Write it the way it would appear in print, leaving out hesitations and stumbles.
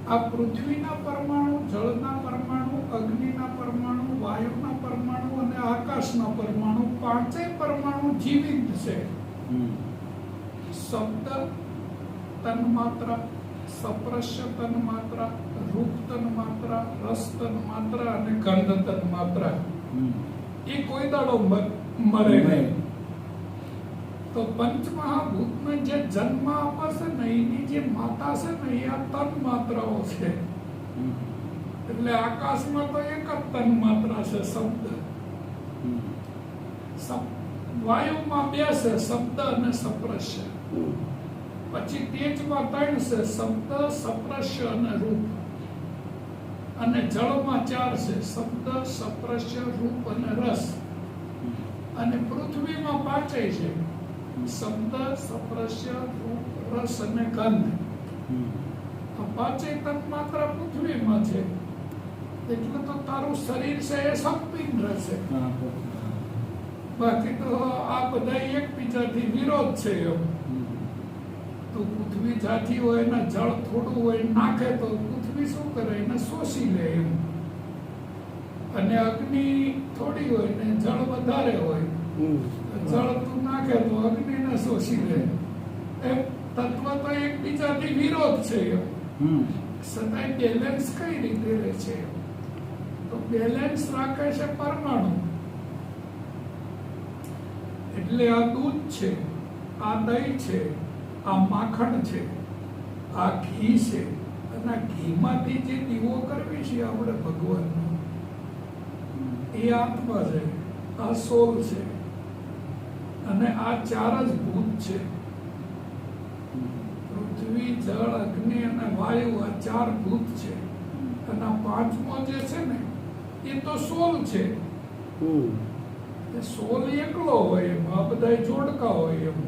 આ પૃથ્વીના પરમાણુ, જળના પરમાણુ, અગ્નિના પરમાણુ, વાયુના પરમાણુ અને આકાશના પરમાણુ, પાંચેય પરમાણુ જીવિત છે. શબ્દ તન્માત્રા, સ્પર્શ તન્માત્રા, રૂપ તન્માત્રા, રસ તન્માત્રા અને ગંધ તન્માત્રા એ કોઈ દાડો મરે નહીં. તો પંચમહાભૂતને જે જન્મ આપે છે ને એની જે માતા છે ને એ આ તન્માત્રાઓ છે. એટલે આકાશમાં તો એક જ તન્માત્રા છે, શબ્દ. વાયુમાં બે છે, શબ્દ અને સ્પર્શ. પછી તેજમાં ત્રણ છે, શબ્દ, સ્પર્શ અને રૂપ. અને જળમાં ચાર છે, શબ્દ, સ્પર્શ, રૂપ અને રસ. અને પૃથ્વીમાં પાંચેય છે, શબ્દ, સ્પર્શ, રૂપ, રસ અને ગંધ. આ પાંચેય તન્માત્રા પૃથ્વીમાં છે. એટલે તો તારું શરીર છે એ સંપિંડ છે. બાકી તો આ બધા એકબીજાથી વિરોધ છે. એમ તો પૃથ્વી જાજી હોય ને જળ થોડું હોય નાખે તો પૃથ્વી શું કરે, એને શોષી લે. એમ અને અગ્નિ થોડી હોય ને જળ વધારે હોય, જળ તું નાખે તો અગ્નિને શોષી લે. એમ તત્વ તો એકબીજાથી વિરોધ છે. એમ છતાંય બેલેન્સ કઈ રીતે રહે છે? તો બેલેન્સ રાખે છે પરમાણુ. એટલે આ દૂધ છે, આ દહીં છે, આ માખણ છે, આ ઘી છે. અને આ ઘીમાંથી જે દીવો કરવી છે આપણે ભગવાનનો, એ આત્મા છે, આ સોલ છે. અને આ ચાર જ ભૂત છે, પૃથ્વી, જળ, અગ્નિ અને વાયુ. આ ચાર ભૂત છે. અને આ પાંચમો જે છે ને એ તો સોલ છે. સોલ એકલો હોય, એમ આ બધા જોડકા હોય. એમ